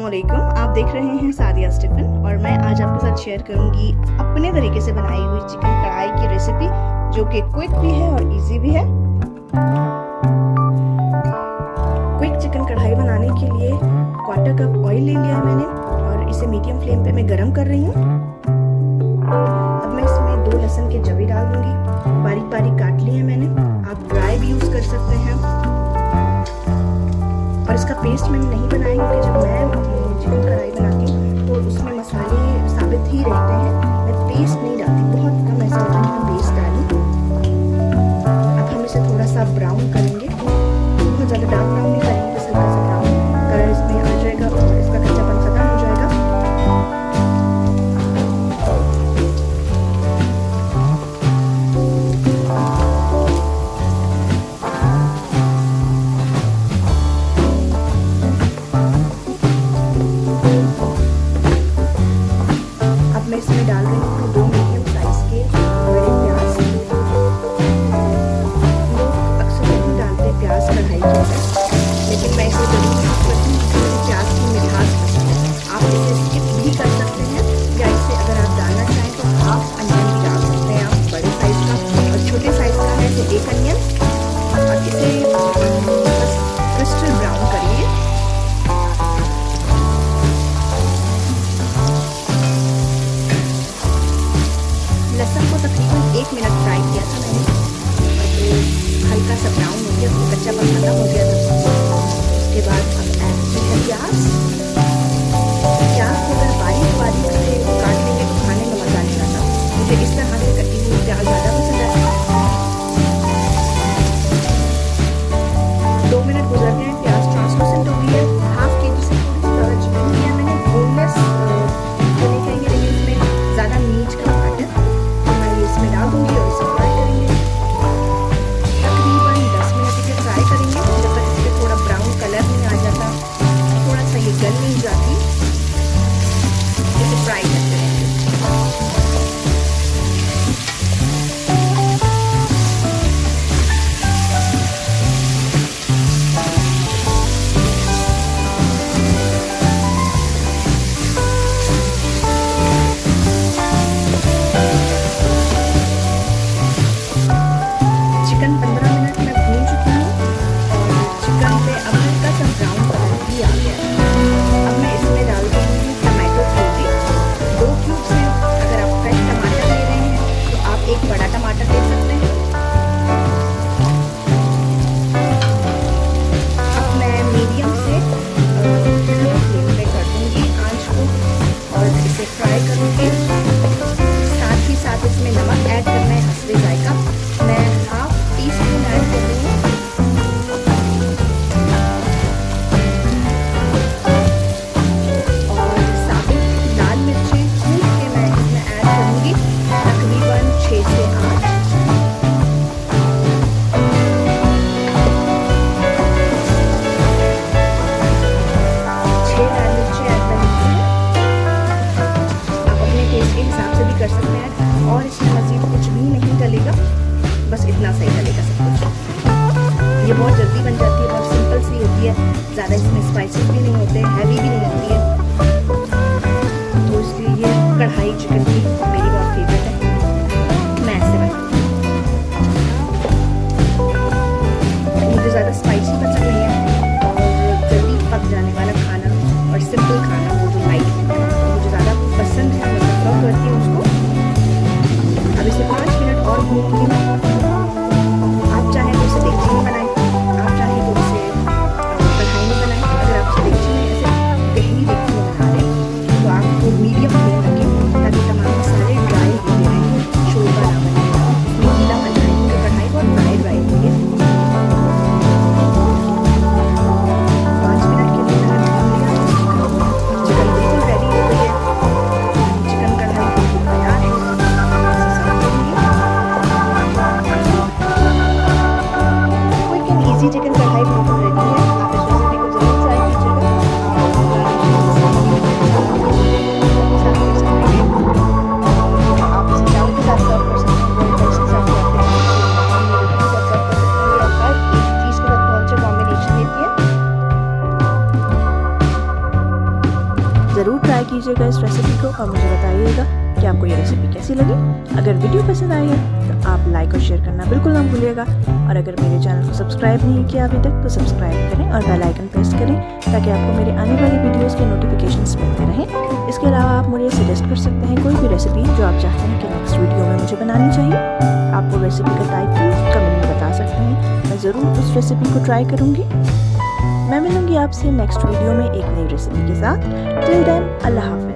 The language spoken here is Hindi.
अस्सलामुअलैकुम। आप देख रहे हैं सादिया स्टीफन और मैं आज आपके साथ शेयर करूंगी अपने तरीके से बनाई हुई चिकन कढ़ाई की रेसिपी, जो कि क्विक भी है और इजी भी है। क्विक चिकन कढ़ाई बनाने के लिए 1/4 कप ऑयल ले लिया है मैंने और इसे मीडियम फ्लेम पे मैं गरम कर रही हूँ। अब मैं इसमें 2 लहसुन के जवे डाल दूंगी, बारीक बारीक काट लिए हैं मैंने। आप ड्राई भी यूज कर सकते हैं और इसका पेस्ट मैंने नहीं बनाया क्योंकि जब मैं चिकन कढ़ाई बनाती हूँ तो उसमें मसाले साबित ही रहते हैं, मैं पेस्ट नहीं डालती। बहुत कम ऐसा होता है कि मैं पेस्ट डालूँ। अब हम इसे थोड़ा सा ब्राउन करेंगे, बहुत ज़्यादा डार्क ब्राउन नहीं करेंगे, बस हल्का सा ब्राउन कलर इसमें आ जाएगा और इसका कच्चापन खत्म हो जाएगा। इसमें डाल रही हूँ 2 मीडियम साइज के बड़े प्याज। लोग अक्सर नहीं डालते प्याज कढ़ाई के अंदर, लेकिन मैं इसे जरूर यूज करती हूँ क्योंकि प्याज की मिठास पसंद है। आप इसे स्किप भी कर सकते हैं या इसे अगर आप डालना चाहें तो हाफ अनियन भी डाल सकते हैं आप, बड़े साइज का। और छोटे साइज का है तो 1 अनियन। और इसे बस क्रिस्टल ब्राउन करिए। लहसुन को तकरीबन 1 मिनट फ्राई किया था मैंने और तो हल्का सा ब्राउन हो गया, तो कच्चापन खत्म हो गया था। उसके बाद अब ऐड की है प्याज। प्याज को अगर बारीक बारीक से काट लेंगे तो खाने में मज़ा नहीं आता। मुझे इस तरह से कटी हुई प्याज ज़्यादा पसंद है। 2 मिनट गुजर गए, प्याज ट्रांसलूसेंट हो गई है। हाफ केजी से थोड़ी सी ज़्यादा चिकन लिया मैंने, बोनलेस बने कहेंगे, लेकिन इसमें ज़्यादा मीट का पार्ट है। इसमें डाल दूंगी और इसे फ्राई करेंगे। तकरीबन 10 मिनट इसे फ्राई करेंगे जब तक इससे थोड़ा ब्राउन कलर नहीं आ जाता, थोड़ा सा ये गल नहीं जाती। इसे फ्राई करते रहेंगे। चिकन 15 मिनट में भून चुकी हूँ और चिकन पे अब हल्का सा ब्राउन कलर भी आ गया है। अब मैं इसमें डाल दूँगी टमाटो प्यूरी। 2 क्यूब्स हैं। अगर आप फ्रेश टमाटर ले रहे हैं तो आप 1 बड़ा टमाटर ले सकते हैं। अब मैं मीडियम से लो फ्लेम पे कर दूँगी आंच को और इसे फ्राई करूँगी। साथ ही साथ इसमें नमक ऐड करना है हस्बे जायका। मैं हाफ टीस्पून ऐड कर रही हूँ। और साबित लाल मिर्ची कूट के मैं इसमें ऐड करूँगी, तकरीबन 6 से 8। लाल मिर्ची ऐड करनी है। आप अपने टेस्ट के हिसाब से भी कर सकते हैं और इसमें मज़ीद कुछ भी नहीं डलेगा, बस इतना सही डलेगा सब कुछ। ये बहुत जल्दी बन जाती है, बहुत सिंपल सी होती है, ज़्यादा इसमें स्पाइसेस भी नहीं होते, हैवी भी नहीं होती है। तो इसलिए ये कढ़ाई चिकन की मेरी बहुत फेवरेट है, मैं ऐसे बनाती हूँ। मुझे ज़्यादा स्पाइसी पसंद नहीं है और जल्दी पक जाने वाला खाना और सिंपल खाना वो जो लाइट मुझे ज़्यादा पसंद है, मैं प्रेफर करती हूँ उसको। अब इसे 5 मिनट और भूनूंगी मैं। आप चाहें तो इसे देगची में बनाएं, आप चाहें तो इसे कढ़ाई में बनाएं। अगर आप इसे देगची में ऐसे गहरी देगची में बना दें तो आपको मीडियम फ्लेम रखें ताकि तमाम मसाले ड्राई होते रहें, शोरबा ना बने। इसमें गीला बन जाएगी कढ़ाई बहुत ड्राई हुई है। 5 मिनट के लिए मैंने भून लिया। चिकन बिल्कुल रेडी हो गई है। चिकन कढ़ाई बिल्कुल तैयार है। चिकन कढ़ाई बिल्कुल रेडी है। आप इस रेसिपी को जरूर ट्राई कीजिएगा। आप इसे चावल के साथ सर्व कर सकते हैं, राइस के साथ सर्व कर सकते हैं, या हर एक चीज़ के साथ बहुत अच्छा कॉम्बिनेशन देती है। लीजिएगा इस रेसिपी को और मुझे बताइएगा कि आपको ये रेसिपी कैसी लगी। अगर वीडियो पसंद आई है तो आप लाइक और शेयर करना बिल्कुल ना भूलिएगा, और अगर मेरे चैनल को सब्सक्राइब नहीं किया अभी तक तो सब्सक्राइब करें और बेल आइकन प्रेस करें ताकि आपको मेरे आने वाली वीडियोज़ के नोटिफिकेशंस मिलते रहें। इसके अलावा आप मुझे सजेस्ट कर सकते हैं कोई भी रेसिपी जो आप चाहते हैं कि नेक्स्ट वीडियो में मुझे बनानी चाहिए। आप वो रेसिपी का टाइटल कमेंट में बता सकते हैं, मैं ज़रूर उस रेसिपी को ट्राई करूँगी। मैं मिलूँगी आपसे नेक्स्ट वीडियो में एक नई रेसिपी के साथ। टिल देन, अल्लाह हाफ़िज़।